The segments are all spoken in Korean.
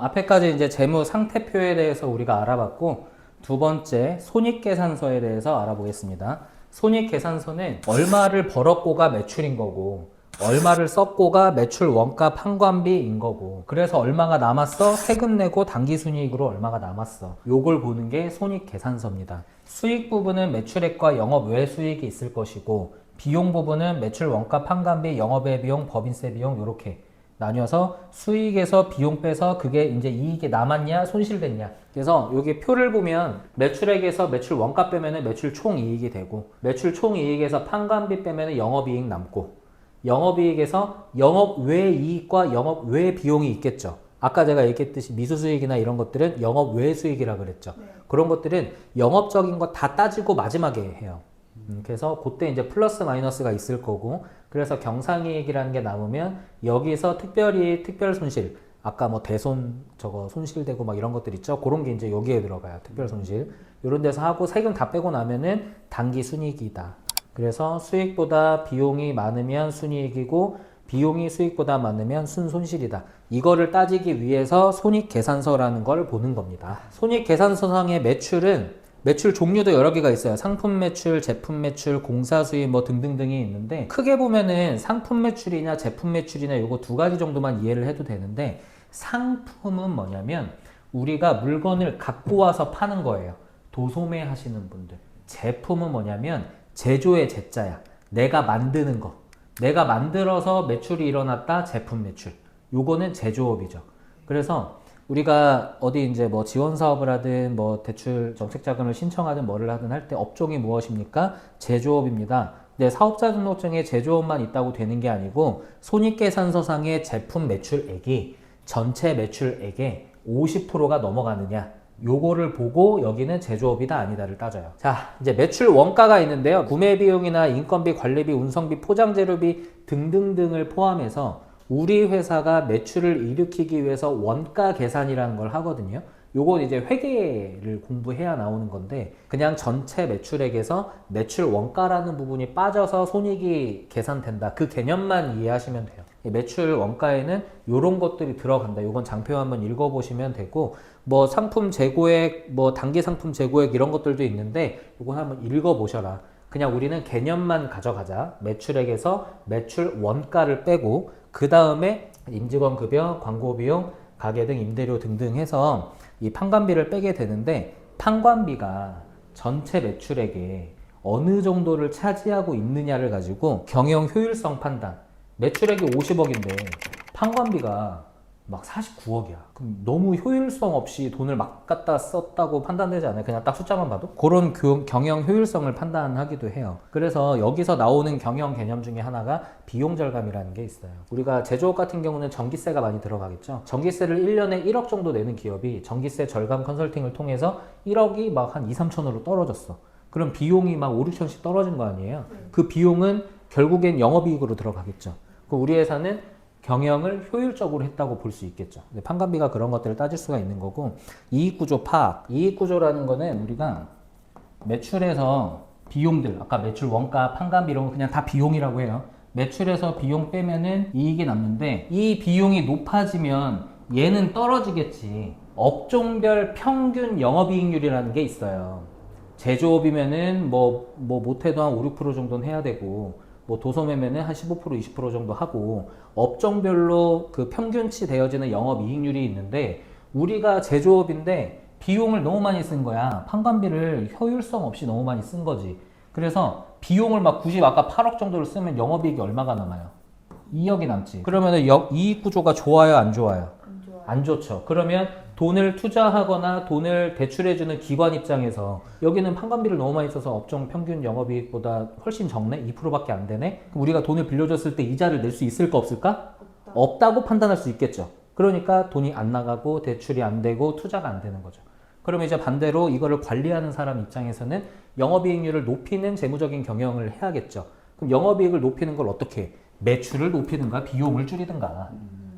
앞에까지 이제 재무 상태표에 대해서 우리가 알아봤고, 두 번째 손익계산서에 대해서 알아보겠습니다. 손익계산서는 얼마를 벌었고가 매출인 거고, 얼마를 썼고가 매출 원가 판관비인 거고, 그래서 얼마가 남았어? 세금 내고 당기순이익으로 얼마가 남았어. 요걸 보는 게 손익계산서입니다. 수익 부분은 매출액과 영업 외 수익이 있을 것이고, 비용 부분은 매출 원가 판관비, 영업외 비용, 법인세 비용 요렇게 나뉘어서 수익에서 비용 빼서 그게 이제 이익이 남았냐 손실됐냐. 그래서 여기 표를 보면 매출액에서 매출 원가 빼면은 매출 총이익이 되고, 매출 총이익에서 판관비 빼면은 영업이익 남고, 영업이익에서 영업 외 이익과 영업 외 비용이 있겠죠. 아까 제가 얘기했듯이 미수수익이나 이런 것들은 영업 외 수익이라 그랬죠. 네. 그런 것들은 영업적인 거 다 따지고 마지막에 해요. 그래서 그때 이제 플러스 마이너스가 있을 거고, 그래서 경상이익이라는 게 남으면 여기서 특별히 특별 손실, 아까 뭐 대손 저거 손실되고 막 이런 것들 있죠. 그런 게 이제 여기에 들어가요. 특별 손실. 이런 데서 하고 세금 다 빼고 나면은 단기 순이익이다. 그래서 수익보다 비용이 많으면 순이익이고 비용이 수익보다 많으면 순손실이다. 이거를 따지기 위해서 손익계산서라는 걸 보는 겁니다. 손익계산서상의 매출은 매출 종류도 여러 개가 있어요. 상품 매출, 제품 매출, 공사 수입 뭐 등등등이 있는데, 크게 보면은 상품 매출이냐 제품 매출이냐 요거 두 가지 정도만 이해를 해도 되는데, 상품은 뭐냐면 우리가 물건을 갖고 와서 파는 거예요. 도소매 하시는 분들. 제품은 뭐냐면 제조의 제자야. 내가 만드는 거. 내가 만들어서 매출이 일어났다. 제품 매출. 요거는 제조업이죠. 그래서 우리가 어디 이제 뭐 지원 사업을 하든 뭐 대출 정책 자금을 신청하든 뭐를 하든 할 때 업종이 무엇입니까? 제조업입니다. 근데 사업자 등록증에 제조업만 있다고 되는 게 아니고, 손익계산서상의 제품 매출액이 전체 매출액의 50%가 넘어가느냐, 요거를 보고 여기는 제조업이다 아니다를 따져요. 자, 이제 매출 원가가 있는데요. 구매 비용이나 인건비, 관리비, 운송비, 포장재료비 등등등을 포함해서 우리 회사가 매출을 일으키기 위해서 원가 계산이라는 걸 하거든요. 요건 이제 회계를 공부해야 나오는 건데, 그냥 전체 매출액에서 매출 원가라는 부분이 빠져서 손익이 계산된다. 그 개념만 이해하시면 돼요. 매출 원가에는 요런 것들이 들어간다. 요건 장표 한번 읽어보시면 되고, 뭐 상품 재고액, 뭐 단기 상품 재고액 이런 것들도 있는데 요건 한번 읽어보셔라. 그냥 우리는 개념만 가져가자. 매출액에서 매출 원가를 빼고, 그 다음에 임직원 급여, 광고 비용, 가계 등 임대료 등등 해서 이 판관비를 빼게 되는데, 판관비가 전체 매출액에 어느 정도를 차지하고 있느냐를 가지고 경영 효율성 판단. 매출액이 50억인데 판관비가 막 49억이야. 그럼 너무 효율성 없이 돈을 막 갖다 썼다고 판단되지 않아요? 그냥 딱 숫자만 봐도? 그런 경영 효율성을 판단하기도 해요. 그래서 여기서 나오는 경영 개념 중에 하나가 비용 절감이라는 게 있어요. 우리가 제조업 같은 경우는 전기세가 많이 들어가겠죠. 전기세를 1년에 1억 정도 내는 기업이 전기세 절감 컨설팅을 통해서 1억이 막 한 2, 3천으로 떨어졌어. 그럼 비용이 막 5, 6천씩 떨어진 거 아니에요? 그 비용은 결국엔 영업이익으로 들어가겠죠. 우리 회사는 경영을 효율적으로 했다고 볼 수 있겠죠. 판관비가 그런 것들을 따질 수가 있는 거고, 이익구조 파악. 이익구조라는 거는 우리가 매출에서 비용들, 아까 매출 원가, 판관비 이런 거 그냥 다 비용이라고 해요. 매출에서 비용 빼면은 이익이 남는데, 이 비용이 높아지면 얘는 떨어지겠지. 업종별 평균 영업이익률이라는 게 있어요. 제조업이면은 뭐 못해도 한 5, 6% 정도는 해야 되고, 뭐 도소매면은 한 15%, 20% 정도 하고, 업종별로 그 평균치 되어지는 영업이익률이 있는데, 우리가 제조업인데 비용을 너무 많이 쓴 거야. 판관비를 효율성 없이 너무 많이 쓴 거지. 그래서 비용을 막 90, 아까 8억 정도를 쓰면 영업이익이 얼마가 남아요? 2억이 남지. 그러면은 이익 구조가 좋아요, 안 좋아요? 안 좋아요. 안 좋죠. 그러면 돈을 투자하거나 돈을 대출해주는 기관 입장에서 여기는 판관비를 너무 많이 써서 업종 평균 영업이익보다 훨씬 적네? 2%밖에 안 되네? 그럼 우리가 돈을 빌려줬을 때 이자를 낼 수 있을까 없을까? 없다고 판단할 수 있겠죠. 그러니까 돈이 안 나가고 대출이 안 되고 투자가 안 되는 거죠. 그러면 이제 반대로 이거를 관리하는 사람 입장에서는 영업이익률을 높이는 재무적인 경영을 해야겠죠. 그럼 영업이익을 높이는 걸 어떻게 해? 매출을 높이든가 비용을 줄이든가.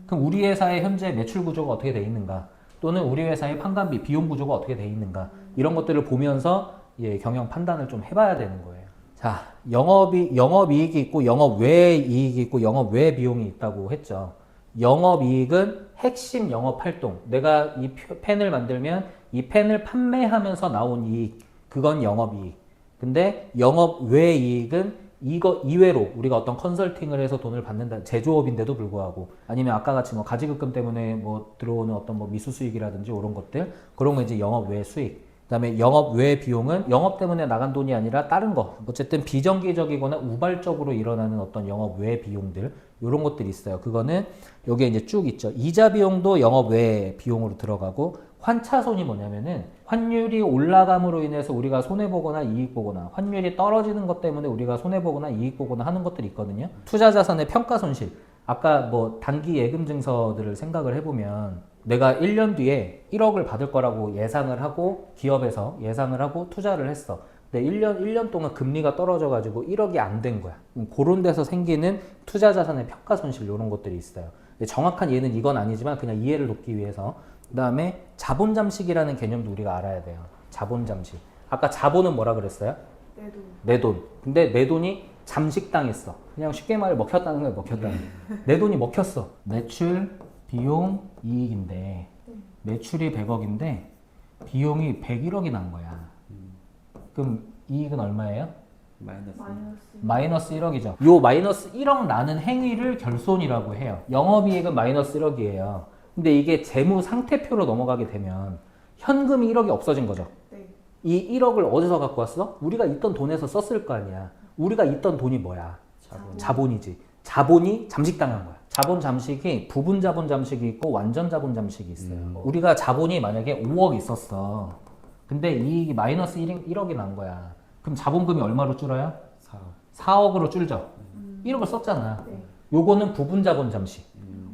그럼 우리 회사의 현재 매출 구조가 어떻게 돼 있는가? 또는 우리 회사의 판관비, 비용 구조가 어떻게 돼 있는가? 이런 것들을 보면서 경영 판단을 좀 해봐야 되는 거예요. 자, 영업이익이 있고 영업 외 이익이 있고 영업 외 비용이 있다고 했죠. 영업이익은 핵심 영업 활동. 내가 이 펜을 만들면 이 펜을 판매하면서 나온 이익. 그건 영업이익. 근데 영업 외 이익은 이거 이외로 우리가 어떤 컨설팅을 해서 돈을 받는다. 제조업인데도 불구하고 아니면 아까 같이 뭐 가지급금 때문에 뭐 들어오는 어떤 뭐 미수 수익이라든지 이런 것들 그런 거 이제 영업 외 수익. 그다음에 영업 외 비용은 영업 때문에 나간 돈이 아니라 다른 거. 어쨌든 비정기적이거나 우발적으로 일어나는 어떤 영업 외 비용들 이런 것들이 있어요. 그거는 여기에 이제 쭉 있죠. 이자 비용도 영업 외 비용으로 들어가고 환차손이 뭐냐면은 환율이 올라감으로 인해서 우리가 손해보거나 이익 보거나 환율이 떨어지는 것 때문에 우리가 손해보거나 이익 보거나 하는 것들이 있거든요. 투자자산의 평가손실. 아까 뭐 단기 예금 증서들을 생각을 해보면 내가 1년 뒤에 1억을 받을 거라고 예상을 하고 기업에서 예상을 하고 투자를 했어. 근데 1년 동안 금리가 떨어져가지고 1억이 안 된 거야. 그런 데서 생기는 투자자산의 평가손실 이런 것들이 있어요. 정확한 예는 이건 아니지만 그냥 이해를 돕기 위해서 그 다음에 자본 잠식이라는 개념도 우리가 알아야 돼요. 자본 잠식. 아까 자본은 뭐라 그랬어요? 내 돈. 근데 내 돈이 잠식당했어. 그냥 쉽게 말해 먹혔다는 거야. 먹혔다는 거야. 내 돈이 먹혔어. 매출, 비용, 이익인데 매출이 100억인데 비용이 101억이 난 거야. 그럼 이익은 얼마예요? 마이너스 1억이죠. 요 마이너스 1억 나는 행위를 결손이라고 해요. 영업이익은 마이너스 1억이에요. 근데 이게 재무 상태표로 넘어가게 되면 현금이 1억이 없어진 거죠. 네. 이 1억을 어디서 갖고 왔어? 우리가 있던 돈에서 썼을 거 아니야. 우리가 있던 돈이 뭐야? 자본이지. 자본이 잠식당한 거야. 자본 잠식이 부분 자본 잠식이 있고 완전 자본 잠식이 있어요. 우리가 자본이 만약에 5억 있었어. 근데 이익이 마이너스 1억이 난 거야. 그럼 자본금이 얼마로 줄어요? 4억으로 줄죠. 1억을 썼잖아. 네. 요거는 부분 자본 잠식.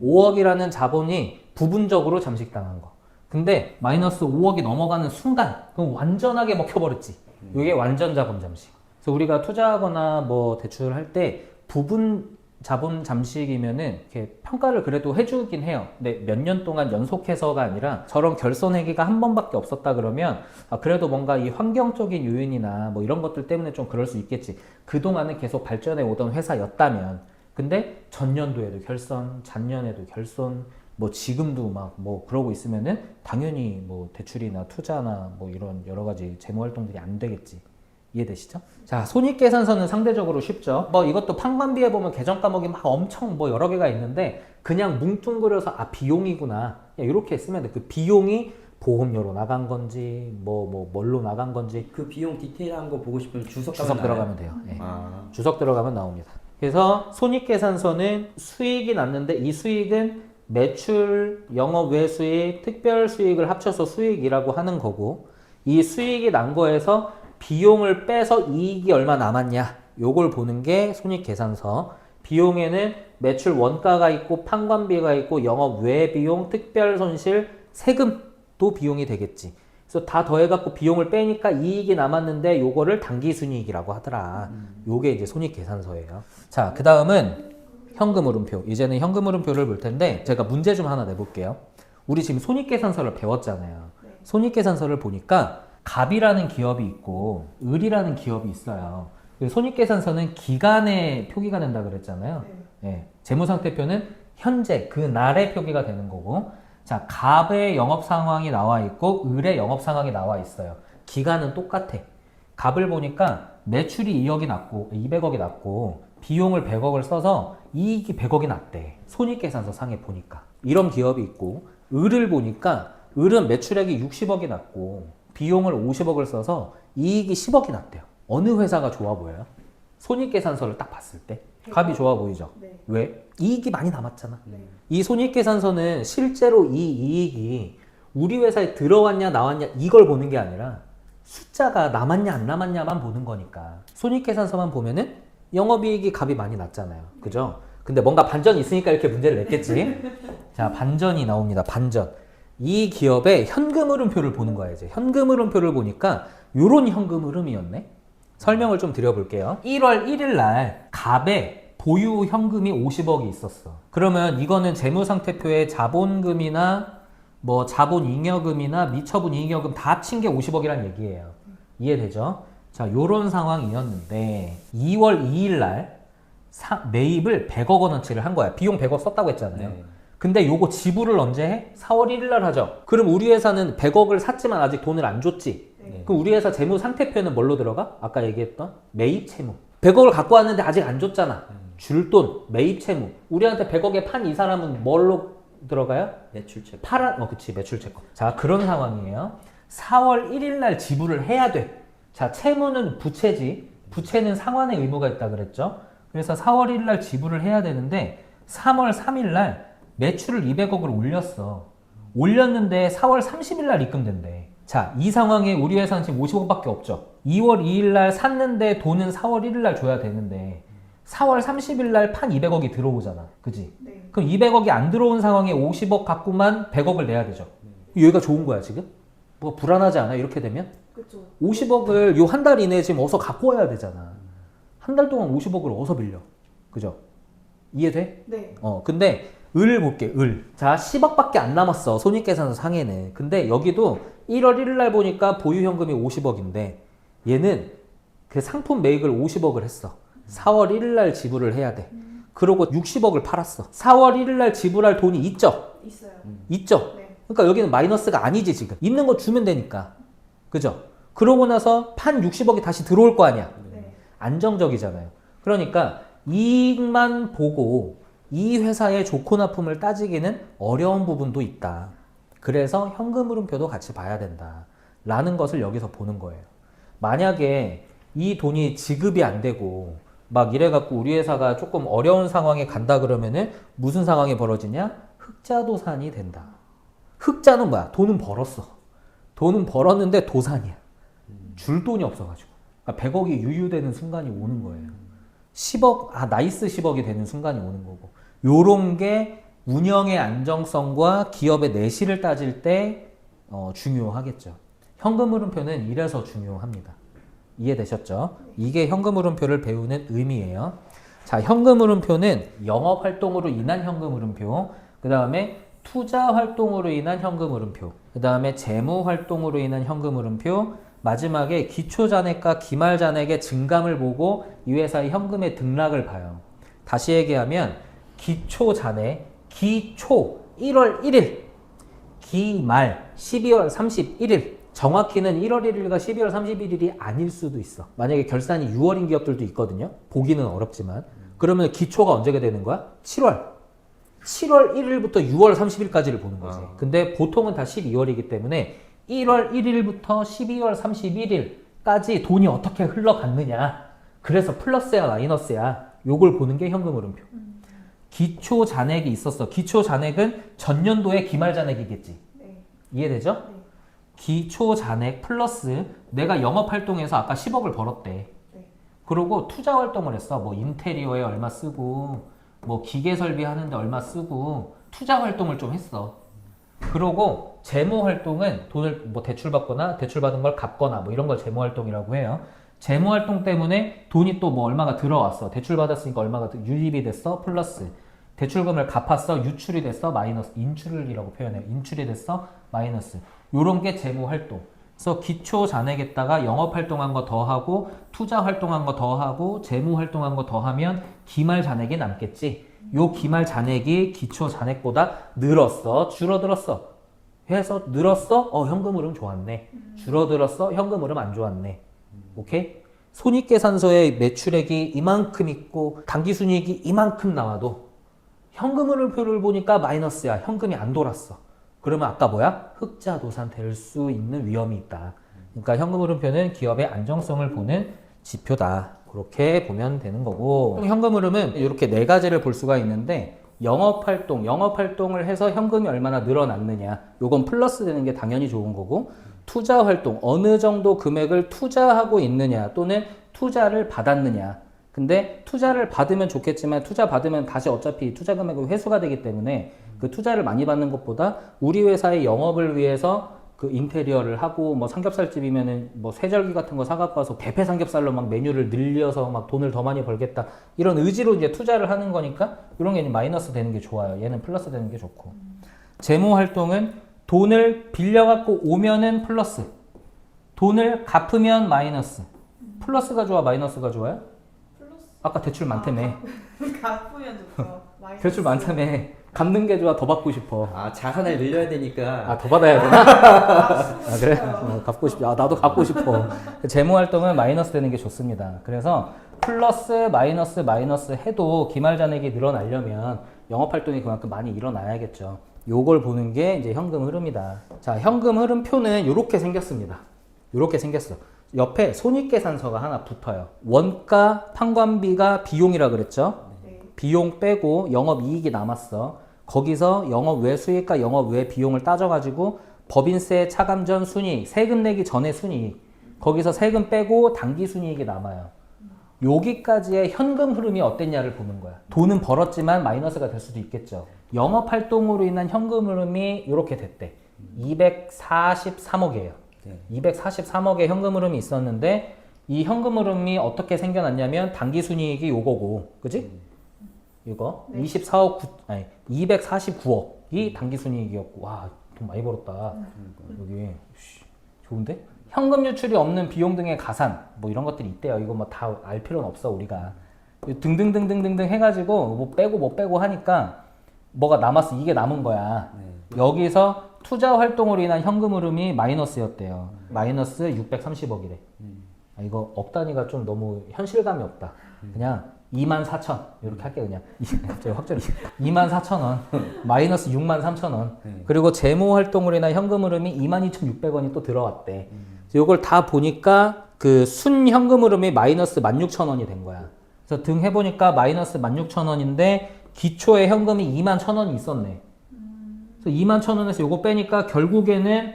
5억이라는 자본이 부분적으로 잠식당한 거. 근데 마이너스 5억이 넘어가는 순간 그럼 완전하게 먹혀버렸지. 이게 완전 자본 잠식. 그래서 우리가 투자하거나 뭐 대출할 때 부분 자본 잠식이면은 이렇게 평가를 그래도 해주긴 해요. 근데 몇 년 동안 연속해서가 아니라 저런 결손회계가 한 번밖에 없었다 그러면 그래도 뭔가 이 환경적인 요인이나 뭐 이런 것들 때문에 좀 그럴 수 있겠지. 그동안은 계속 발전해 오던 회사였다면 근데 전년도에도 결손, 작년에도 결손, 뭐 지금도 막 뭐 그러고 있으면은 당연히 뭐 대출이나 투자나 뭐 이런 여러 가지 재무 활동들이 안 되겠지. 이해되시죠? 자, 손익계산서는 상대적으로 쉽죠. 뭐 이것도 판관비에 보면 계정 과목이 막 엄청 뭐 여러 개가 있는데 그냥 뭉뚱그려서 비용이구나. 이렇게 쓰면 돼. 그 비용이 보험료로 나간 건지 뭘로 나간 건지 그 비용 디테일한 거 보고 싶으면 주석 들어가면 돼요. 네. 주석 들어가면 나옵니다. 그래서 손익계산서는 수익이 났는데 이 수익은 매출, 영업 외 수익, 특별 수익을 합쳐서 수익이라고 하는 거고 이 수익이 난 거에서 비용을 빼서 이익이 얼마 남았냐 요걸 보는 게 손익계산서. 비용에는 매출 원가가 있고 판관비가 있고 영업 외 비용, 특별 손실, 세금도 비용이 되겠지. 그래서 다 더해갖고 비용을 빼니까 이익이 남았는데 요거를 당기순이익이라고 하더라. 요게 이제 손익계산서예요. 자, 그 다음은 현금흐름표. 이제는 현금흐름표를 볼 텐데 제가 문제 좀 하나 내볼게요. 우리 지금 손익계산서를 배웠잖아요. 손익계산서를 보니까 갑이라는 기업이 있고 을이라는 기업이 있어요. 손익계산서는 기간에 표기가 된다 그랬잖아요. 네. 재무상태표는 현재 그 날에 표기가 되는 거고 자, 갑의 영업 상황이 나와 있고 을의 영업 상황이 나와 있어요. 기간은 똑같아. 갑을 보니까 매출이 2억이 났고 200억이 났고 비용을 100억을 써서 이익이 100억이 났대. 손익계산서 상에 보니까. 이런 기업이 있고 을을 보니까 을은 매출액이 60억이 났고 비용을 50억을 써서 이익이 10억이 났대요. 어느 회사가 좋아 보여요? 손익계산서를 딱 봤을 때 갑이 좋아 보이죠? 네. 왜? 이익이 많이 남았잖아. 네. 이 손익계산서는 실제로 이 이익이 우리 회사에 들어왔냐 나왔냐 이걸 보는 게 아니라 숫자가 남았냐 안 남았냐만 보는 거니까. 손익계산서만 보면은 영업이익이 갑이 많이 났잖아요. 그죠? 근데 뭔가 반전이 있으니까 이렇게 문제를 냈겠지. 자, 반전이 나옵니다. 반전. 이 기업의 현금흐름표를 보는 거야. 이제 현금흐름표를 보니까 요런 현금흐름이었네. 설명을 좀 드려볼게요. 1월 1일 날 갑의 보유 현금이 50억이 있었어. 그러면 이거는 재무상태표에 자본금이나 뭐 자본잉여금이나 미처분잉여금 다 합친 게 50억이란 얘기예요. 이해되죠? 자, 요런 상황이었는데 2월 2일 날 매입을 100억 원어치를 한 거야. 비용 100억 썼다고 했잖아요. 네. 근데 요거 지불을 언제 해? 4월 1일 날 하죠. 그럼 우리 회사는 100억을 샀지만 아직 돈을 안 줬지. 네. 그럼 우리 회사 재무 상태표는 뭘로 들어가? 아까 얘기했던 매입 채무. 100억을 갖고 왔는데 아직 안 줬잖아. 줄 돈, 매입 채무. 우리한테 100억에 판 이 사람은 뭘로 들어가요? 매출책. 그치, 매출채권. 자, 그런 상황이에요. 4월 1일 날 지불을 해야 돼. 자, 채무는 부채지. 부채는 상환의 의무가 있다 그랬죠. 그래서 4월 1일 날 지불을 해야 되는데 3월 3일 날 매출을 200억을 올렸어. 올렸는데 4월 30일 날 입금된대. 자, 이 상황에 우리 회사는 지금 50억밖에 없죠. 2월 2일 날 샀는데 돈은 4월 1일 날 줘야 되는데 4월 30일 날 판 200억이 들어오잖아. 그지? 네. 그럼 200억이 안 들어온 상황에 50억 갖고만 100억을 내야 되죠. 여기가 좋은 거야, 지금? 뭐 불안하지 않아? 이렇게 되면? 그렇죠. 50억을 요 한 달 이내에 지금 어서 갖고 와야 되잖아. 한 달 동안 50억을 어서 빌려. 그죠? 이해돼? 네. 근데 을 볼게, 을. 자, 10억밖에 안 남았어. 손익계산서 상에는. 근데 여기도 1월 1일 날 보니까 보유현금이 50억인데 얘는 그 상품 매입을 50억을 했어. 4월 1일 날 지불을 해야 돼. 그러고 60억을 팔았어. 4월 1일 날 지불할 돈이 있죠? 있어요. 있죠? 네. 그러니까 여기는 마이너스가 아니지, 지금. 있는 거 주면 되니까. 그죠? 그러고 나서 판 60억이 다시 들어올 거 아니야. 네. 안정적이잖아요. 그러니까 이익만 보고 이 회사의 좋고 나쁨을 따지기는 어려운 부분도 있다. 그래서 현금 흐름표도 같이 봐야 된다. 라는 것을 여기서 보는 거예요. 만약에 이 돈이 지급이 안 되고 막 이래갖고 우리 회사가 조금 어려운 상황에 간다 그러면은 무슨 상황이 벌어지냐? 흑자도산이 된다. 흑자는 뭐야? 돈은 벌었어. 돈은 벌었는데 도산이야. 줄 돈이 없어가지고. 그러니까 100억이 유유되는 순간이 오는 거예요. 10억, 나이스 10억이 되는 순간이 오는 거고. 요런 게 운영의 안정성과 기업의 내실을 따질 때 중요하겠죠. 현금 흐름표는 이래서 중요합니다. 이해되셨죠? 이게 현금 흐름표를 배우는 의미예요. 자, 현금 흐름표는 영업 활동으로 인한 현금 흐름표, 그 다음에 투자 활동으로 인한 현금 흐름표, 그 다음에 재무 활동으로 인한 현금 흐름표, 마지막에 기초 잔액과 기말 잔액의 증감을 보고 이 회사의 현금의 등락을 봐요. 다시 얘기하면 기초 잔액, 기초 1월 1일, 기말 12월 31일, 정확히는 1월 1일과 12월 31일이 아닐 수도 있어. 만약에 결산이 6월인 기업들도 있거든요. 보기는 어렵지만. 그러면 기초가 언제가 되는 거야? 7월 1일부터 6월 30일까지를 보는 거지. 근데 보통은 다 12월이기 때문에 1월 1일부터 12월 31일까지 돈이 어떻게 흘러갔느냐. 그래서 플러스야 마이너스야. 요걸 보는 게 현금 흐름표. 기초 잔액이 있었어. 기초 잔액은 전년도의 기말 잔액이겠지. 네. 이해되죠? 네. 기초 기초 잔액 플러스 내가 영업 활동에서 아까 10억을 벌었대. 네. 그리고 투자 활동을 했어. 뭐 인테리어에 얼마 쓰고 뭐 기계 설비 하는데 얼마 쓰고 투자 활동을 좀 했어. 그러고 재무 활동은 돈을 뭐 대출 받거나 대출 받은 걸 갚거나 뭐 이런 걸 재무 활동이라고 해요. 재무 활동 때문에 돈이 또 뭐 얼마가 들어왔어. 대출 받았으니까 얼마가 유입이 됐어. 플러스 대출금을 갚았어. 유출이 됐어. 마이너스. 인출이라고 표현해요. 인출이 됐어. 마이너스. 요런 게 재무 활동. 그래서 기초 잔액에다가 영업 활동한 거 더하고 투자 활동한 거 더하고 재무 활동한 거 더하면 기말 잔액이 남겠지. 요 기말 잔액이 기초 잔액보다 늘었어. 줄어들었어. 해서 늘었어. 현금 흐름 좋았네. 줄어들었어. 현금 흐름 안 좋았네. 오케이? 손익계산서에 매출액이 이만큼 있고 당기순이익이 이만큼 나와도 현금 흐름표를 보니까 마이너스야. 현금이 안 돌았어. 그러면 아까 뭐야? 흑자도산 될 수 있는 위험이 있다. 그러니까 현금 흐름표는 기업의 안정성을 보는 지표다. 그렇게 보면 되는 거고, 현금 흐름은 이렇게 네 가지를 볼 수가 있는데 영업활동을 해서 현금이 얼마나 늘어났느냐, 요건 플러스 되는 게 당연히 좋은 거고, 투자활동, 어느 정도 금액을 투자하고 있느냐 또는 투자를 받았느냐. 근데 투자를 받으면 좋겠지만 투자 받으면 다시 어차피 투자 금액은 회수가 되기 때문에 그 투자를 많이 받는 것보다 우리 회사의 영업을 위해서 그 인테리어를 하고 뭐 삼겹살집이면은 뭐 쇠절기 같은 거 사갖고 와서 대패 삼겹살로 막 메뉴를 늘려서 막 돈을 더 많이 벌겠다 이런 의지로 이제 투자를 하는 거니까 이런 게 마이너스 되는 게 좋아요. 얘는 플러스 되는 게 좋고. 재무 활동은 돈을 빌려갖고 오면은 플러스, 돈을 갚으면 마이너스. 플러스가 좋아, 마이너스가 좋아요? 플러스. 아까 대출 많다며. 갚으면 좋죠. 마이너스. 대출 많다며. 갚는 게 좋아, 더 받고 싶어. 아, 자산을 늘려야 되니까. 아, 더 받아야 되나? 아, 그래? 갚고 싶지. 아, 나도 갚고 싶어. 재무 활동은 마이너스 되는 게 좋습니다. 그래서 플러스, 마이너스 해도 기말 잔액이 늘어나려면 영업 활동이 그만큼 많이 일어나야겠죠. 요걸 보는 게 이제 현금 흐름이다. 자, 현금 흐름표는 이렇게 생겼습니다. 이렇게 생겼어. 옆에 손익계산서가 하나 붙어요. 원가, 판관비가 비용이라 그랬죠? 네. 비용 빼고 영업이익이 남았어. 거기서 영업 외 수익과 영업 외 비용을 따져가지고 법인세, 차감전 순이익, 세금 내기 전에 순이익, 거기서 세금 빼고 당기순이익이 남아요. 여기까지의 현금 흐름이 어땠냐를 보는 거야. 돈은 벌었지만 마이너스가 될 수도 있겠죠. 영업활동으로 인한 현금 흐름이 이렇게 됐대. 243억이에요. 네. 243억의 현금 흐름이 있었는데 이 현금 흐름이 어떻게 생겨났냐면 당기순이익이 요거고, 그지? 이거 네. 249억이 당기순이익이었고, 와, 돈 많이 벌었다. 여기 좋은데? 현금 유출이 없는 비용 등의 가산 뭐 이런 것들이 있대요. 이거 뭐 다 알 필요는 없어 우리가. 등등등등등등 해가지고 뭐 빼고 뭐 빼고 하니까 뭐가 남았어. 이게 남은 거야. 네. 여기서 투자 활동으로 인한 현금 흐름이 마이너스였대요. 마이너스 630억이래. 아, 이거 억 단위가 좀 너무 현실감이 없다. 그냥 24,000 이렇게 할게 그냥. 갑자기 확 24,000원 마이너스 63,000원. 그리고 재무 활동으로 인한 현금 흐름이 22,600원이 또 들어왔대. 이걸 다 보니까 그 순현금 흐름이 마이너스 16,000원이 된 거야. 그래서 등 해보니까 마이너스 16,000원인데 기초에 현금이 21,000원이 있었네. 그래서 21,000원에서 요거 빼니까 결국에는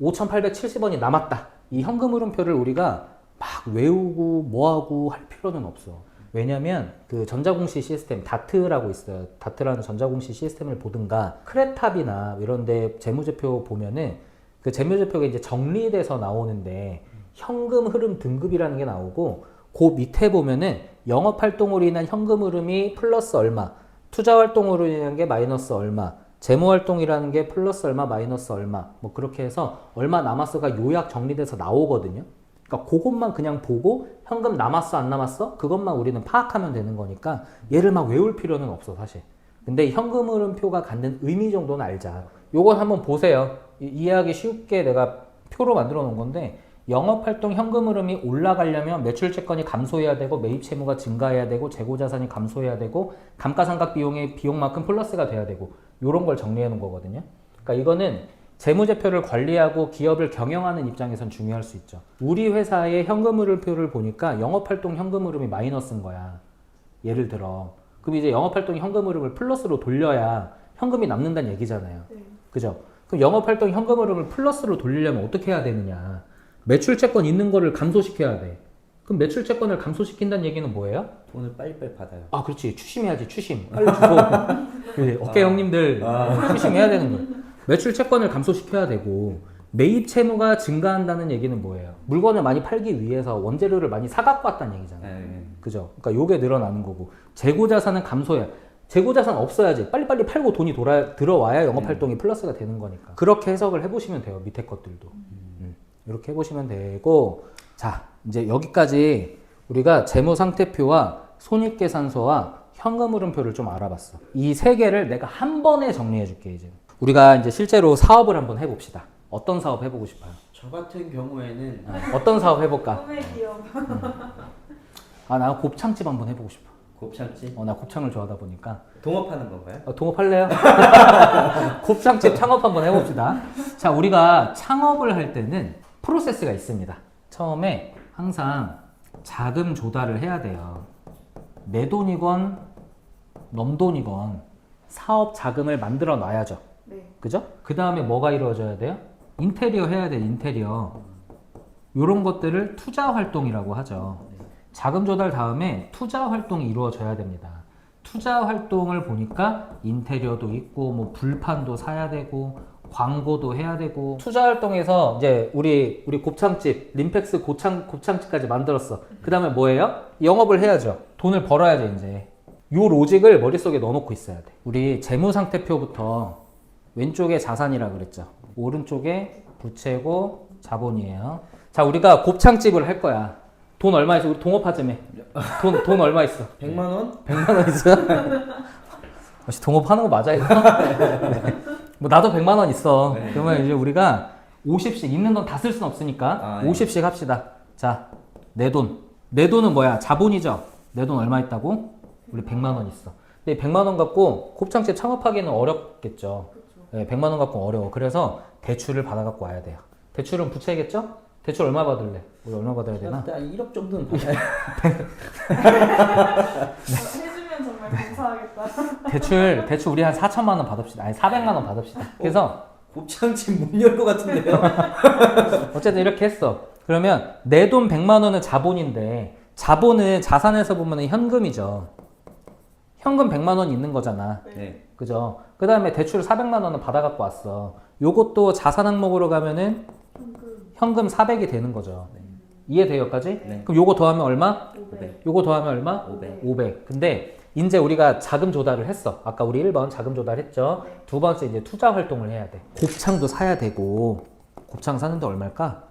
5,870원이 남았다. 이 현금 흐름표를 우리가 막 외우고 뭐하고 할 필요는 없어. 왜냐면 그 전자공시 시스템 다트라고 있어요. 다트라는 전자공시 시스템을 보든가 크레탑이나 이런 데 재무제표 보면은 그 재무제표가 이제 정리돼서 나오는데 현금 흐름 등급이라는 게 나오고 그 밑에 보면은 영업활동으로 인한 현금 흐름이 플러스 얼마, 투자활동으로 인한 게 마이너스 얼마, 재무활동이라는 게 플러스 얼마, 마이너스 얼마 뭐 그렇게 해서 얼마 남았어가 요약 정리돼서 나오거든요. 그러니까 그것만 그냥 보고 현금 남았어 안 남았어? 그것만 우리는 파악하면 되는 거니까 얘를 막 외울 필요는 없어 사실. 근데 현금 흐름표가 갖는 의미 정도는 알자. 요건 한번 보세요. 이해하기 쉽게 내가 표로 만들어 놓은 건데 영업활동 현금 흐름이 올라가려면 매출채권이 감소해야 되고 매입 채무가 증가해야 되고 재고자산이 감소해야 되고 감가상각 비용의 비용만큼 플러스가 돼야 되고 요런 걸 정리해 놓은 거거든요. 그러니까 이거는 재무제표를 관리하고 기업을 경영하는 입장에선 중요할 수 있죠. 우리 회사의 현금 흐름표를 보니까 영업활동 현금 흐름이 마이너스인 거야. 예를 들어. 그럼 이제 영업활동 현금 흐름을 플러스로 돌려야 현금이 남는다는 얘기잖아요. 네. 그죠? 그럼 영업활동 현금 흐름을 플러스로 돌리려면 어떻게 해야 되느냐? 매출채권 있는 거를 감소시켜야 돼. 그럼 매출채권을 감소시킨다는 얘기는 뭐예요? 돈을 빨리빨리 받아요. 아, 그렇지. 추심해야지, 추심. 빨리 주고. 그래, 어깨 형님들 추심해야 되는 거예요. 매출 채권을 감소시켜야 되고 매입 채무가 증가한다는 얘기는 뭐예요? 물건을 많이 팔기 위해서 원재료를 많이 사갖고 왔다는 얘기잖아요. 네. 그죠? 그러니까 요게 늘어나는 거고 재고자산은 감소해야 재고자산 없어야지 빨리빨리 팔고 돈이 들어와야 영업활동이 플러스가 되는 거니까 그렇게 해석을 해보시면 돼요. 밑에 것들도 이렇게 해보시면 되고 자 이제 여기까지 우리가 재무상태표와 손익계산서와 현금 흐름표를 좀 알아봤어. 이 세 개를 내가 한 번에 정리해 줄게 이제. 우리가 이제 실제로 사업을 한번 해봅시다. 어떤 사업 해보고 싶어요? 저 같은 경우에는 어떤 사업 해볼까? 꿈의 기업. 아, 나 곱창집 한번 해보고 싶어. 곱창집 나 곱창을 좋아하다 보니까. 동업하는 건가요? 동업할래요? 곱창집 창업 한번 해봅시다. 자, 우리가 창업을 할 때는 프로세스가 있습니다. 처음에 항상 자금 조달을 해야 돼요. 내 돈이건 넘 돈이건 사업 자금을 만들어 놔야죠. 네. 그죠? 그 다음에 뭐가 이루어져야 돼요? 인테리어 해야 돼, 인테리어. 요런 것들을 투자 활동이라고 하죠. 자금 조달 다음에 투자 활동이 이루어져야 됩니다. 투자 활동을 보니까 인테리어도 있고, 뭐 불판도 사야 되고, 광고도 해야 되고. 투자 활동에서 이제 우리 곱창집, 림팩스 곱창집까지 만들었어. 그 다음에 뭐예요? 영업을 해야죠. 돈을 벌어야죠, 이제. 요 로직을 머릿속에 넣어놓고 있어야 돼. 우리 재무상태표부터 왼쪽에 자산이라 그랬죠. 오른쪽에 부채고 자본이에요. 자, 우리가 곱창집을 할 거야. 돈 얼마 있어? 우리 동업하자며. 돈 얼마 있어? 100만 원? 100만 원 있어? 혹시 동업하는 거 맞아 이거? 네. 뭐 나도 100만 원 있어. 네. 그러면 이제 우리가 50씩 있는 돈 다 쓸 수는 없으니까 아, 예. 50씩 합시다. 자, 내 돈. 내 돈은 뭐야? 자본이죠. 내 돈 얼마 있다고? 우리 100만 원 있어. 근데 100만 원 갖고 곱창집 창업하기는 어렵겠죠. 네, 100만 원 갖고 어려워. 그래서 대출을 받아 갖고 와야 돼요. 대출은 부채겠죠? 대출 얼마 받을래? 우리 얼마 받아야 되나? 일단 1억 정도는 받아야 해주면 정말 감사하겠다. 대출 우리 한 4천만 원 받읍시다. 아니 400만 원 받읍시다. 그래서 곱창집 못 열 것 같은데요. 어쨌든 이렇게 했어. 그러면 내 돈 100만 원은 자본인데 자본은 자산에서 보면 현금이죠. 현금 100만 원 있는 거잖아. 네. 그죠? 그 다음에 대출 400만 원은 받아갖고 왔어. 요것도 자산 항목으로 가면은 현금 400이 되는 거죠. 이해돼요, 여기까지? 네. 그럼 요거 더하면 얼마? 500. 요거 더하면 얼마? 500. 500. 근데 이제 우리가 자금 조달을 했어. 아까 우리 1번 자금 조달했죠. 두 번째 이제 투자 활동을 해야 돼. 곱창도 사야 되고 곱창 사는데 얼마일까?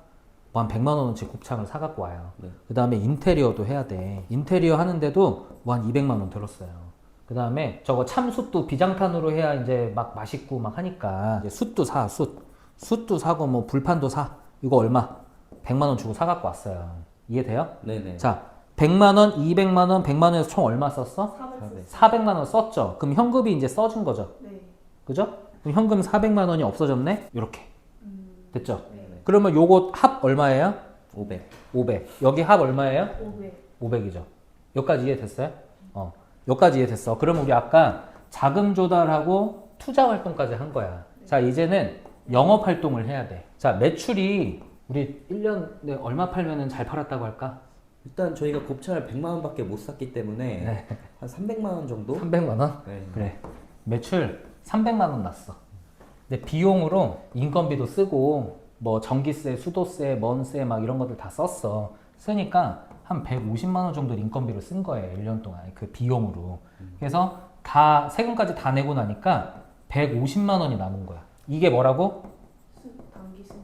뭐 한 100만 원어치 곱창을 사갖고 와요. 네. 그 다음에 인테리어도 해야 돼. 인테리어 하는데도 뭐 한 200만 원 들었어요. 그 다음에 저거 참숯도 비장탄으로 해야 이제 막 맛있고 막 하니까 이제 숯도 사, 숯도 사고 뭐 불판도 사. 이거 얼마? 100만 원 주고 사갖고 왔어요. 이해돼요? 네네. 자, 100만 원, 200만 원, 100만 원에서 총 얼마 썼어? 400. 400만 원 썼죠. 그럼 현금이 이제 써진 거죠. 네. 그죠? 그럼 현금 400만 원이 없어졌네? 이렇게. 됐죠? 네. 그러면 요거 합 얼마예요? 500. 500. 여기 합 얼마예요? 500. 500이죠. 여기까지 이해됐어요? 여기까지 이해됐어. 그러면 우리 아까 자금 조달하고 투자 활동까지 한 거야. 자, 이제는 영업 활동을 해야 돼. 자, 매출이 우리 1년에 얼마 팔면은 잘 팔았다고 할까? 일단 저희가 곱창을 100만 원밖에 못 샀기 때문에 한 300만 원 정도? 300만 원? 네. 그래. 매출 300만 원 났어. 근데 비용으로 인건비도 쓰고 뭐 전기세, 수도세, 먼세 막 이런 것들 다 썼어. 쓰니까 한 150만 원 정도 인건비로 쓴 거예요. 1년 동안 그 비용으로. 그래서 다 세금까지 다 내고 나니까 150만 원이 남은 거야. 이게 뭐라고? 단기 순위.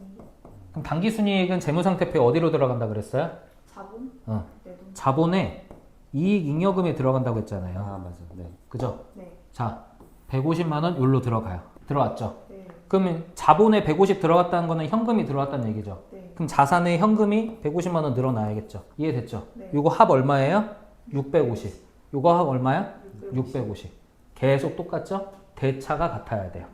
그럼 당기 순이익은 재무상태표에 어디로 들어간다 그랬어요? 자본. 어. 내 돈. 자본에 이익 잉여금에 들어간다고 했잖아요. 아 맞아. 네. 그죠? 네. 자, 150만 원 여기로 들어가요. 들어왔죠? 네. 그러면 자본에 150 들어갔다는 거는 현금이 들어왔다는 얘기죠. 네. 그럼 자산에 현금이 150만 원 늘어나야겠죠. 이해됐죠? 네. 요거 합 얼마예요? 650. 요거 합 얼마야? 650. 계속 똑같죠? 대차가 같아야 돼요.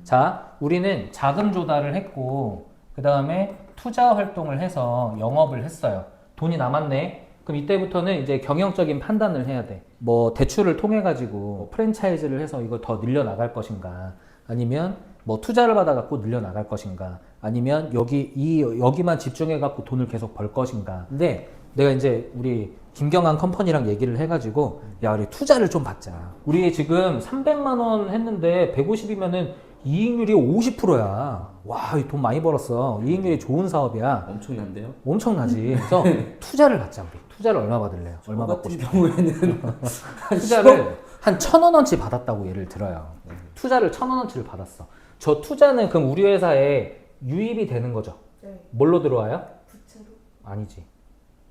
자, 우리는 자금 조달을 했고 그 다음에 투자 활동을 해서 영업을 했어요. 돈이 남았네. 그럼 이때부터는 이제 경영적인 판단을 해야 돼. 뭐 대출을 통해 가지고 프랜차이즈를 해서 이걸 더 늘려 나갈 것인가, 아니면 뭐 투자를 받아 갖고 늘려 나갈 것인가, 아니면 여기만 집중해 갖고 돈을 계속 벌 것인가. 근데 내가 이제 우리 김경환 컴퍼니랑 얘기를 해가지고 야, 우리 투자를 좀 받자. 우리 지금 300만 원 했는데 150이면은 이익률이 50%야. 와, 이 돈 많이 벌었어. 이익률이 좋은 사업이야. 엄청난데요? 엄청나지. 그래서 투자를 받자, 우리. 투자를 얼마 받을래요? 얼마 저 받고 같은 싶어? 경우에는 한 투자를 한 1,000원어치 받았다고 예를 들어요. 투자를 1,000원어치를 받았어. 저 투자는 그럼 우리 회사에 유입이 되는 거죠. 네. 뭘로 들어와요? 부채로. 아니지.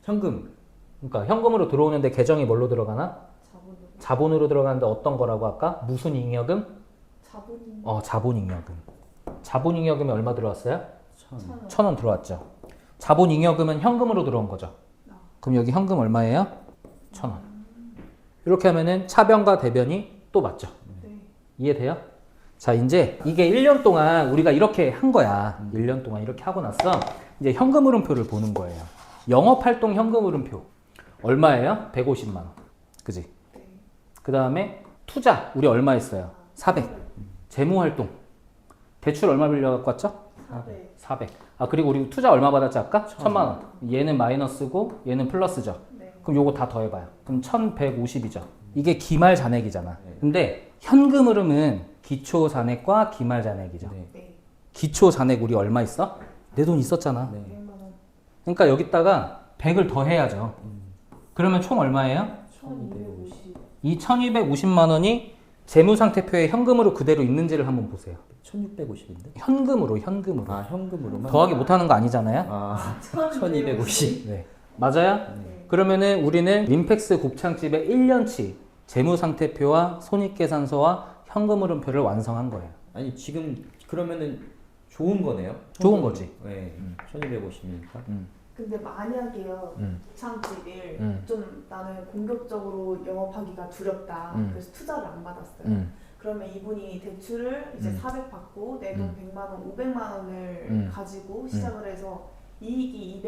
현금. 그러니까 현금으로 들어오는데 계정이 뭘로 들어가나? 자본으로. 자본으로 들어가는데 어떤 거라고 아까? 무슨 잉여금? 자본이. 자본잉여금. 자본잉여금이 얼마 들어왔어요? 1000. 1,000원 들어왔죠. 자본잉여금은 현금으로 들어온 거죠. 그럼 여기 현금 얼마예요? 1,000원. 이렇게 하면은 차변과 대변이 또 맞죠. 네. 이해돼요? 자, 이제 이게 1년 동안 우리가 이렇게 한 거야. 1년 동안 이렇게 하고 났어. 이제 현금 흐름표를 보는 거예요. 영업활동 현금 흐름표. 얼마예요? 150만 원. 그지? 네. 그 다음에 투자. 우리 얼마 했어요? 400. 재무활동. 대출 얼마 빌려갖고 왔죠? 400. 400. 아, 그리고 우리 투자 얼마 받았지 아까? 1,000만 원. 얘는 마이너스고 얘는 플러스죠. 네. 그럼 요거 다 더해봐요. 그럼 1,150이죠. 이게 기말 잔액이잖아. 근데 현금 흐름은 기초 잔액과 기말 잔액이죠. 네. 네. 기초 잔액 우리 얼마 있어? 내 돈 있었잖아. 네. 200만 원. 그러니까 여기다가 100을 더해야죠. 그러면 총 얼마예요? 1250. 이 1,250만 원이 재무상태표에 현금으로 그대로 있는지를 한번 보세요. 1650인데? 현금으로. 아 현금으로만? 더하기 못하는 거 아니잖아요? 아 1250. 네. 맞아요? 네. 그러면은 우리는 림팩스 곱창집의 1년치 재무상태표와 손익계산서와 현금흐름표를 완성한 거예요. 아니 지금 그러면은 좋은 거네요? 좋은 거지. 네, 1250이니까. 근데 만약에요 창직을 좀 나는 공격적으로 영업하기가 두렵다. 그래서 투자를 안 받았어요. 그러면 이분이 대출을 이제 400 받고 내 돈 100만 원, 500만 원을 가지고 시작을 해서 이익이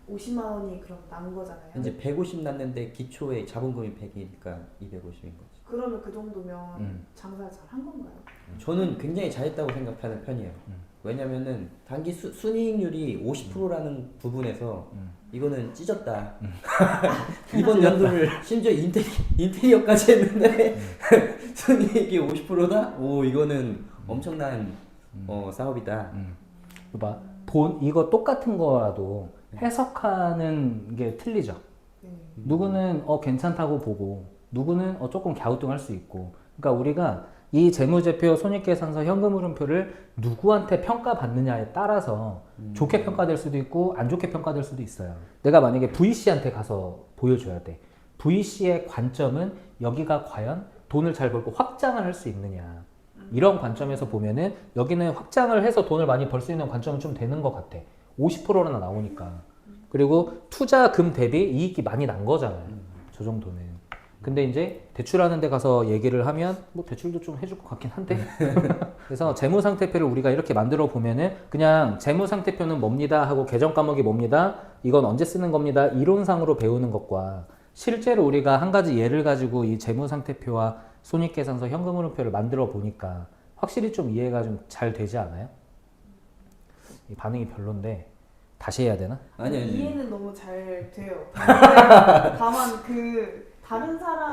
250만 원이 그럼 난 거잖아요. 이제 150 났는데 기초에 자본금이 100이니까 250인 거지. 그러면 그 정도면 장사를 잘 한 건가요? 저는 굉장히 잘했다고 생각하는 편이에요. 왜냐면은 단기 순이익률이 50%라는 부분에서 이거는 찢었다. 이번 연도를 심지어 인테리어까지 했는데 순이익이 50%다? 오 이거는 엄청난 사업이다. 봐. 이거 똑같은 거라도 해석하는 게 틀리죠. 누구는 괜찮다고 보고 누구는 조금 갸우뚱할 수 있고. 그러니까 우리가 이 재무제표, 손익계산서, 현금흐름표를 누구한테 평가받느냐에 따라서 좋게 평가될 수도 있고 안 좋게 평가될 수도 있어요. 내가 만약에 VC한테 가서 보여줘야 돼. VC의 관점은 여기가 과연 돈을 잘 벌고 확장을 할 수 있느냐. 이런 관점에서 보면은 여기는 확장을 해서 돈을 많이 벌 수 있는 관점은 좀 되는 것 같아. 50%나 나오니까. 그리고 투자금 대비 이익이 많이 난 거잖아요. 저 정도는. 근데 이제 대출하는 데 가서 얘기를 하면 뭐 대출도 좀 해줄 것 같긴 한데 그래서 재무상태표를 우리가 이렇게 만들어 보면은 그냥 재무상태표는 뭡니다 하고 계정 과목이 뭡니다 이건 언제 쓰는 겁니다 이론상으로 배우는 것과 실제로 우리가 한 가지 예를 가지고 이 재무상태표와 손익계산서 현금흐름표를 만들어 보니까 확실히 좀 이해가 좀 잘 되지 않아요? 이 반응이 별론데 다시 해야 되나? 아니. 이해는 너무 잘 돼요. 다만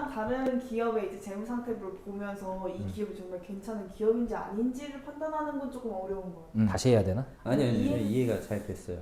다른 기업의 이제 재무 상태를 보면서 이 기업이 정말 괜찮은 기업인지 아닌지를 판단하는 건 조금 어려운 것 같아요. 다시 해야 되나? 아니 이해가 잘 됐어요.